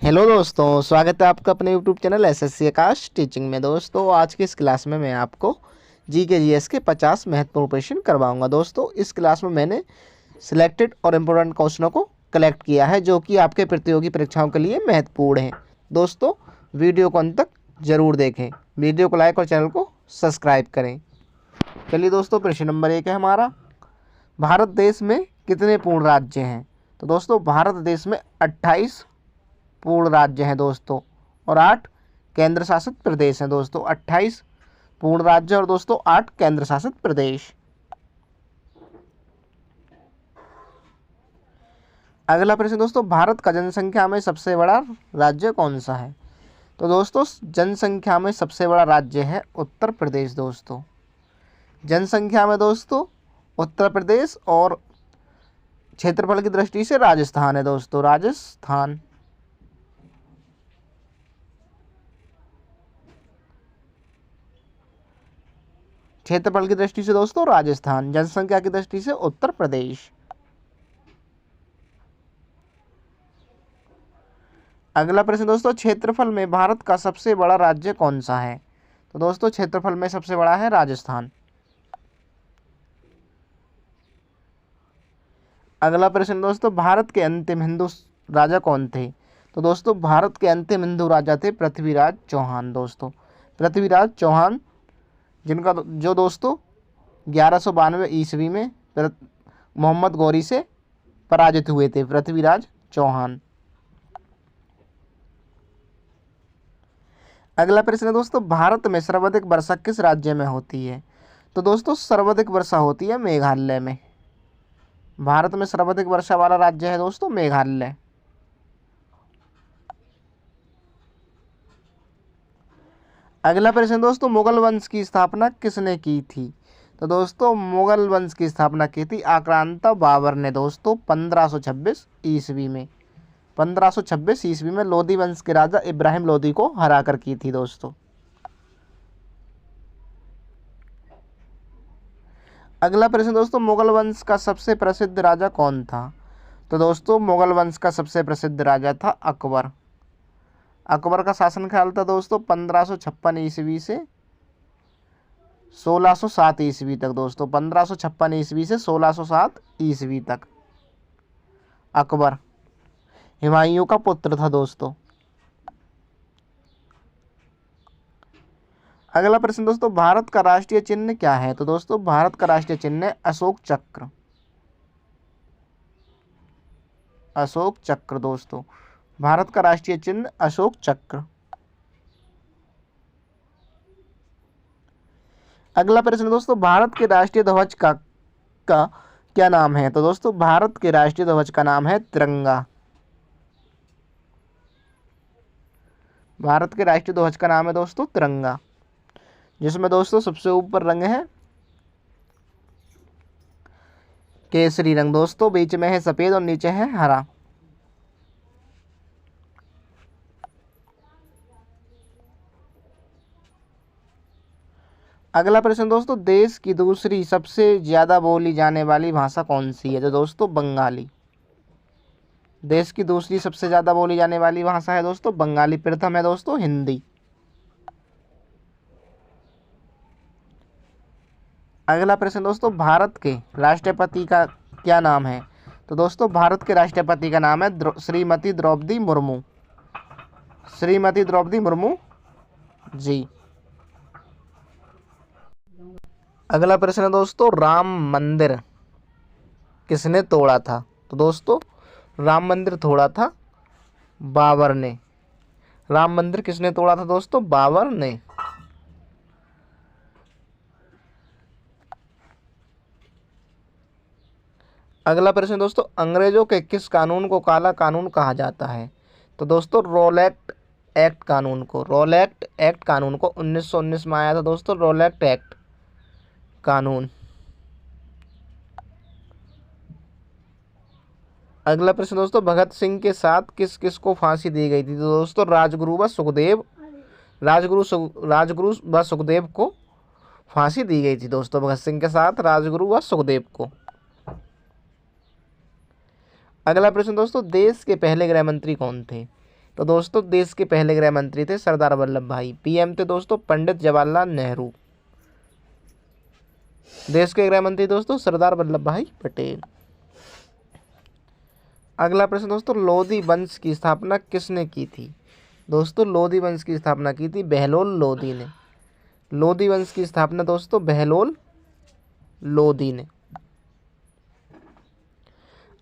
Hello दोस्तों, स्वागत है आपका अपने यूट्यूब चैनल एसएससी आकाश टीचिंग में। दोस्तों आज की इस क्लास में मैं आपको जी के जीएस के 50 महत्वपूर्ण क्वेश्चन करवाऊंगा। दोस्तों इस क्लास में मैंने सिलेक्टेड और इम्पोर्टेंट क्वेश्चनों को कलेक्ट किया है जो कि आपके प्रतियोगी परीक्षाओं के लिए महत्वपूर्ण हैं। दोस्तों वीडियो को अंत तक जरूर देखें, वीडियो को लाइक और चैनल को सब्सक्राइब करें। चलिए दोस्तों, प्रश्न नंबर 1 है हमारा, भारत देश में कितने पूर्ण राज्य हैं? तो दोस्तों भारत देश में 28 पूर्ण राज्य हैं दोस्तों, और 8 केंद्र शासित प्रदेश हैं दोस्तों। 28 पूर्ण राज्य और दोस्तों 8 केंद्र शासित प्रदेश। अगला प्रश्न दोस्तों, भारत का जनसंख्या में सबसे बड़ा राज्य कौन सा है? तो दोस्तों जनसंख्या में सबसे बड़ा राज्य है उत्तर प्रदेश दोस्तों। जनसंख्या में दोस्तों उत्तर प्रदेश, और क्षेत्रफल की दृष्टि से राजस्थान है दोस्तों, राजस्थान। क्षेत्रफल की दृष्टि से दोस्तों राजस्थान, जनसंख्या की दृष्टि से उत्तर प्रदेश। अगला प्रश्न दोस्तों, क्षेत्रफल में भारत का सबसे बड़ा राज्य कौन सा है? तो दोस्तों क्षेत्रफल में सबसे बड़ा है राजस्थान। अगला प्रश्न दोस्तों, भारत के अंतिम हिंदू राजा कौन थे? तो दोस्तों भारत के अंतिम हिंदू राजा थे पृथ्वीराज चौहान दोस्तों। पृथ्वीराज चौहान, जिनका जो दोस्तों 1192 ईस्वी में मोहम्मद गौरी से पराजित हुए थे, पृथ्वीराज चौहान। अगला प्रश्न है दोस्तों, भारत में सर्वाधिक वर्षा किस राज्य में होती है? तो दोस्तों सर्वाधिक वर्षा होती है मेघालय में। भारत में सर्वाधिक वर्षा वाला राज्य है दोस्तों मेघालय। अगला प्रश्न दोस्तों, मुगल वंश की स्थापना किसने की थी? तो दोस्तों मुगल वंश की स्थापना की थी आक्रांता बाबर ने दोस्तों 1526 ईस्वी में। 1526 ईस्वी में लोदी वंश के राजा इब्राहिम लोदी को हराकर की थी दोस्तों। अगला प्रश्न दोस्तों, मुगल वंश का सबसे प्रसिद्ध राजा कौन था? तो दोस्तों मुगल वंश का सबसे प्रसिद्ध राजा था अकबर। अकबर का शासनकाल था दोस्तों 1556 ईस्वी से 1607 ईस्वी तक दोस्तों। 1556 ईस्वी से 1607 ईस्वी तक अकबर हुमायूं का पुत्र था दोस्तों। अगला प्रश्न दोस्तों, भारत का राष्ट्रीय चिन्ह क्या है? तो दोस्तों भारत का राष्ट्रीय चिन्ह है अशोक चक्र। अशोक चक्र दोस्तों, भारत का राष्ट्रीय चिन्ह अशोक चक्र। अगला प्रश्न दोस्तों, भारत के राष्ट्रीय ध्वज का क्या नाम है? तो दोस्तों भारत के राष्ट्रीय ध्वज का नाम है तिरंगा। भारत के राष्ट्रीय ध्वज का नाम है दोस्तों तिरंगा, जिसमें दोस्तों सबसे ऊपर रंग है केसरी रंग दोस्तों, बीच में है सफेद और नीचे है हरा। अगला प्रश्न दोस्तों, देश की दूसरी सबसे ज्यादा बोली जाने वाली भाषा कौन सी है? तो दोस्तों बंगाली। देश की दूसरी सबसे ज्यादा बोली जाने वाली भाषा है दोस्तों बंगाली। प्रथम है दोस्तों हिंदी। अगला प्रश्न दोस्तों, भारत के राष्ट्रपति का क्या नाम है? तो दोस्तों भारत के राष्ट्रपति का नाम है श्रीमती द्रौपदी मुर्मू। श्रीमती द्रौपदी मुर्मू जी। अगला प्रश्न है दोस्तों, राम मंदिर किसने तोड़ा था? तो दोस्तों राम मंदिर तोड़ा था बाबर ने। राम मंदिर किसने तोड़ा था दोस्तों? बाबर ने। अगला प्रश्न दोस्तों, अंग्रेजों के किस कानून को काला कानून कहा जाता है? तो दोस्तों रोलेट एक्ट कानून को। रोलेट एक्ट कानून को 1919 में आया था दोस्तों रोलेट एक्ट कानून। अगला प्रश्न दोस्तों, भगत सिंह के साथ किस किस को फांसी दी गई थी? तो दोस्तों राजगुरु व सुखदेव, राजगुरु व सुखदेव को फांसी दी गई थी दोस्तों। भगत सिंह के साथ राजगुरु व सुखदेव को। अगला प्रश्न दोस्तों, देश के पहले गृह मंत्री कौन थे? तो दोस्तों देश के पहले गृह मंत्री थे सरदार वल्लभ भाई। पीएम थे दोस्तों पंडित जवाहरलाल नेहरू। देश के गृह मंत्री दोस्तों सरदार वल्लभ भाई पटेल। अगला प्रश्न दोस्तों, लोधी वंश की स्थापना किसने की थी? दोस्तों लोधी वंश की स्थापना की थी बहलोल लोधी ने। लोधी वंश की स्थापना दोस्तों बहलोल लोधी ने।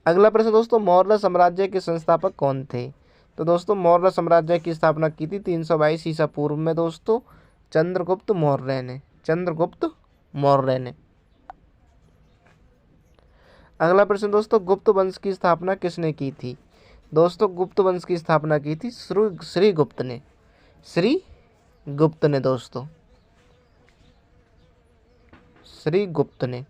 अगला प्रश्न दोस्तों, मौर्य साम्राज्य के संस्थापक कौन थे? तो दोस्तों मौर्य साम्राज्य की स्थापना की थी 322 ईसा पूर्व में दोस्तों चंद्रगुप्त मौर्य ने। चंद्रगुप्त मौर्य ने। अगला प्रश्न दोस्तों, गुप्त वंश की स्थापना किसने की थी? दोस्तों गुप्त वंश की स्थापना की थी श्री गुप्त ने। श्री गुप्त ने दोस्तों, श्री गुप्त ने।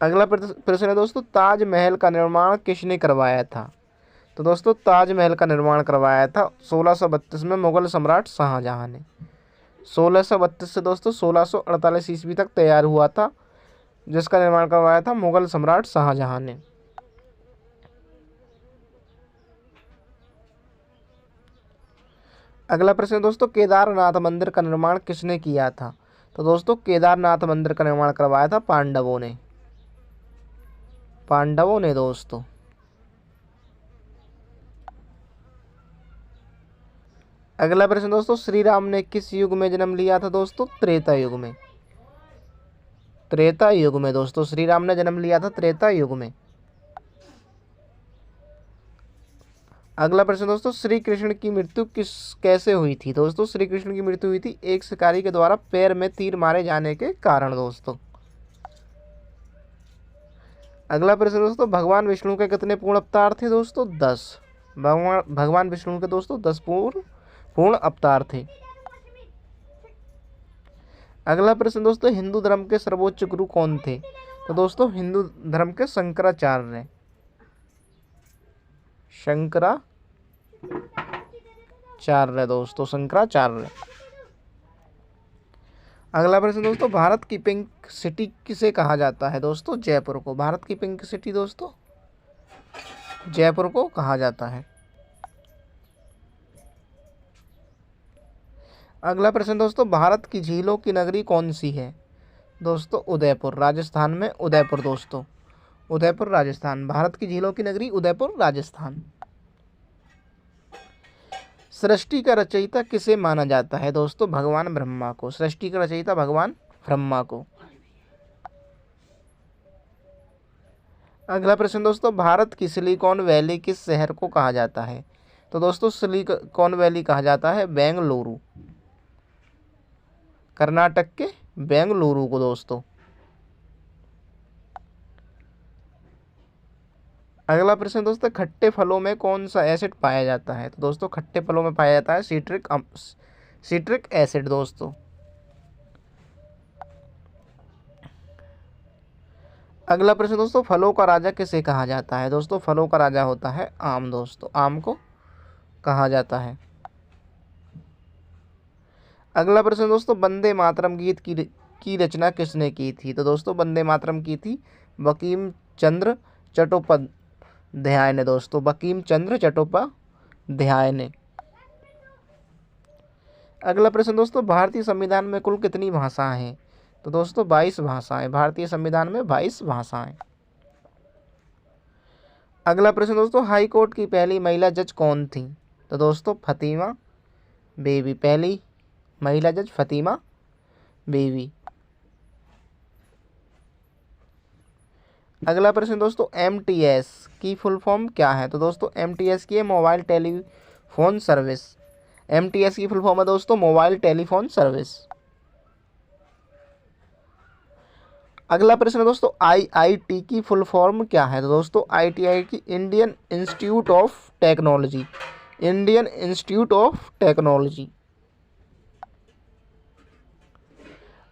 अगला प्रश्न है दोस्तों, ताजमहल का निर्माण किसने करवाया था? तो दोस्तों ताजमहल का निर्माण करवाया था 1632 में मुगल सम्राट शाहजहां ने। 1632 से दोस्तों 1648 ईस्वी तक तैयार हुआ था, जिसका निर्माण करवाया था मुगल सम्राट शाहजहां ने। अगला प्रश्न दोस्तों, केदारनाथ मंदिर का निर्माण किसने किया था? तो दोस्तों केदारनाथ मंदिर का निर्माण करवाया था पांडवों ने। पांडवों ने दोस्तों। अगला प्रश्न दोस्तों, श्री राम ने किस युग में जन्म लिया था? दोस्तों त्रेता युग में। त्रेता युग में दोस्तों श्री राम ने जन्म लिया था त्रेता युग में। अगला प्रश्न दोस्तों, श्री कृष्ण की मृत्यु कैसे हुई थी? दोस्तों श्री कृष्ण की मृत्यु हुई थी एक शिकारी के द्वारा पैर में तीर मारे जाने के कारण दोस्तों। अगला प्रश्न दोस्तों, भगवान विष्णु के कितने पूर्ण अवतार थे? दोस्तों 10। भगवान विष्णु के दोस्तों 10 पूर्ण अवतार थे। अगला प्रश्न दोस्तों, हिंदू धर्म के सर्वोच्च गुरु कौन थे? तो दोस्तों हिंदू धर्म के शंकराचार्य। शंकराचार्य दोस्तों, शंकराचार्य। अगला प्रश्न दोस्तों, भारत की पिंक सिटी किसे कहा जाता है? दोस्तों जयपुर को। भारत की पिंक सिटी दोस्तों जयपुर को कहा जाता है। अगला प्रश्न दोस्तों, भारत की झीलों की नगरी कौन सी है? दोस्तों उदयपुर, राजस्थान में उदयपुर दोस्तों। उदयपुर राजस्थान। भारत की झीलों की नगरी उदयपुर राजस्थान। सृष्टि का रचयिता किसे माना जाता है? दोस्तों भगवान ब्रह्मा को। सृष्टि का रचयिता भगवान ब्रह्मा को। अगला प्रश्न दोस्तों, भारत की सिलिकॉन वैली किस शहर को कहा जाता है? तो दोस्तों सिलिकॉन वैली कहा जाता है बेंगलुरु, कर्नाटक के बेंगलुरु को दोस्तों। अगला प्रश्न दोस्तों, खट्टे फलों में कौन सा एसिड पाया जाता है? तो दोस्तों खट्टे फलों में पाया जाता है सिट्रिक एसिड दोस्तों। अगला प्रश्न दोस्तों, फलों का राजा किसे कहा जाता है? दोस्तों फलों का राजा होता है आम दोस्तों। आम को कहा जाता है। अगला प्रश्न दोस्तों, वंदे मातरम गीत की रचना किसने की थी? तो दोस्तों वंदे मातरम की थी बंकिम चंद्र चट्टोपाध्याय ने दोस्तों। बंकिम चंद्र चट्टोपाध्याय ने। अगला प्रश्न दोस्तों, भारतीय संविधान में कुल कितनी भाषाएं हैं? तो दोस्तों 22 भाषाएं। भारतीय संविधान में 22 भाषाएं। अगला प्रश्न दोस्तों, हाई कोर्ट की पहली महिला जज कौन थी? तो दोस्तों फतीमा बेबी। पहली महिला जज फतीमा बेबी। अगला प्रश्न दोस्तों, MTS की फुल फॉर्म क्या है? तो दोस्तों MTS की है मोबाइल टेलीफोन सर्विस। MTS की फुल फॉर्म है दोस्तों मोबाइल टेलीफोन सर्विस। अगला प्रश्न दोस्तों, IIT की फुल फॉर्म क्या है? तो दोस्तों IIT की Indian institute of technology. Indian institute of technology.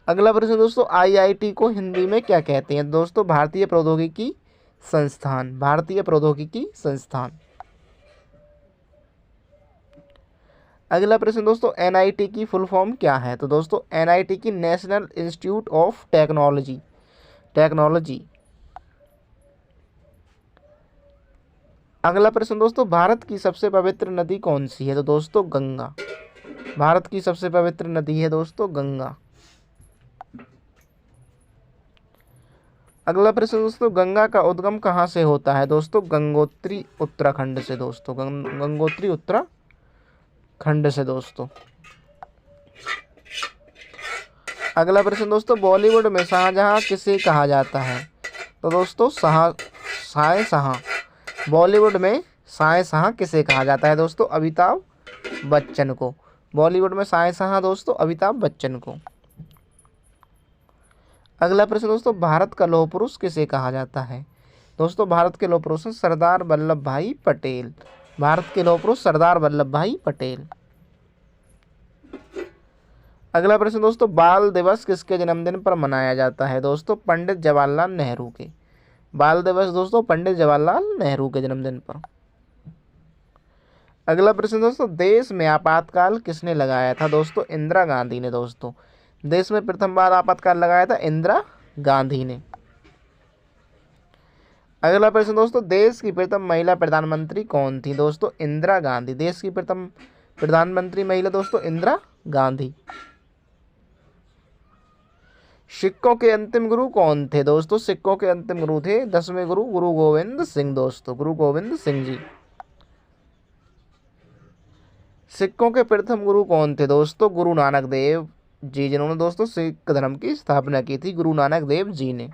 अगला प्रश्न दोस्तों, IIT को हिंदी में क्या कहते हैं? दोस्तों भारतीय प्रौद्योगिकी संस्थान। भारतीय प्रौद्योगिकी संस्थान। अगला प्रश्न दोस्तों, NIT की फुल फॉर्म क्या है? तो दोस्तों NIT की नेशनल इंस्टीट्यूट ऑफ टेक्नोलॉजी। अगला प्रश्न दोस्तों, भारत की सबसे पवित्र नदी कौन सी है? तो दोस्तों गंगा। भारत की सबसे पवित्र नदी है दोस्तों गंगा। अगला प्रश्न दोस्तों, गंगा का उद्गम कहाँ से होता है? दोस्तों गंगोत्री उत्तराखंड से दोस्तों, गंगोत्री उत्तराखंड से दोस्तों। अगला प्रश्न दोस्तों, बॉलीवुड में शाहजहां किसे कहा जाता है? तो दोस्तों शाहजहां। बॉलीवुड में शाहजहां किसे कहा जाता है? दोस्तों अमिताभ बच्चन को। बॉलीवुड में शाहजहां दोस्तों अमिताभ बच्चन को। अगला प्रश्न दोस्तों, भारत का लौह पुरुष किसे कहा जाता है? दोस्तों भारत के लौह पुरुष सरदार वल्लभ भाई पटेल। भारत के लौह पुरुष सरदार वल्लभ भाई पटेल। अगला प्रश्न दोस्तों, बाल दिवस किसके जन्मदिन पर मनाया जाता है? दोस्तों पंडित जवाहरलाल नेहरू के। बाल दिवस दोस्तों पंडित जवाहरलाल नेहरू के जन्मदिन पर। अगला प्रश्न दोस्तों, देश में आपातकाल किसने लगाया था? दोस्तों इंदिरा गांधी ने। दोस्तों देश में प्रथम बार आपातकाल लगाया था इंदिरा गांधी ने। अगला प्रश्न दोस्तों, देश की प्रथम महिला प्रधानमंत्री कौन थी? दोस्तों इंदिरा गांधी। देश की प्रथम प्रधानमंत्री महिला दोस्तों इंदिरा गांधी। सिक्कों के अंतिम गुरु कौन थे? दोस्तों सिक्कों के अंतिम गुरु थे 10वें गुरु गुरु गोविंद सिंह दोस्तों, गुरु गोविंद सिंह जी। सिक्कों के प्रथम गुरु कौन थे? दोस्तों गुरु नानक देव जी, जिन्होंने दोस्तों सिख धर्म की स्थापना की थी, गुरु नानक देव जी ने।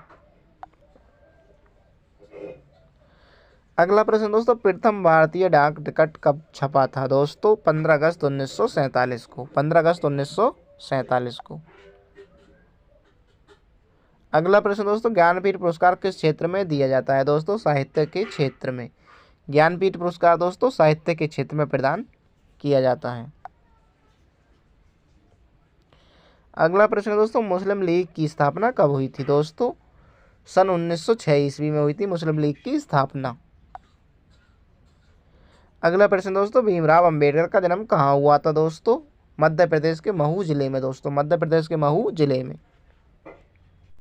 अगला प्रश्न दोस्तों, प्रथम भारतीय डाक टिकट कब छपा था? दोस्तों 15 अगस्त 1947 को। 15 अगस्त 1947 को। अगला प्रश्न दोस्तों, ज्ञानपीठ पुरस्कार किस क्षेत्र में दिया जाता है? दोस्तों साहित्य के क्षेत्र में। ज्ञानपीठ पुरस्कार दोस्तों साहित्य के क्षेत्र में प्रदान किया जाता है। अगला प्रश्न दोस्तों, मुस्लिम लीग की स्थापना कब हुई थी? दोस्तों सन 1906 ईस्वी में हुई थी मुस्लिम लीग की स्थापना। अगला प्रश्न दोस्तों, भीमराव अंबेडकर का जन्म कहाँ हुआ था? दोस्तों मध्य प्रदेश के महू जिले में। दोस्तों मध्य प्रदेश के महू जिले में।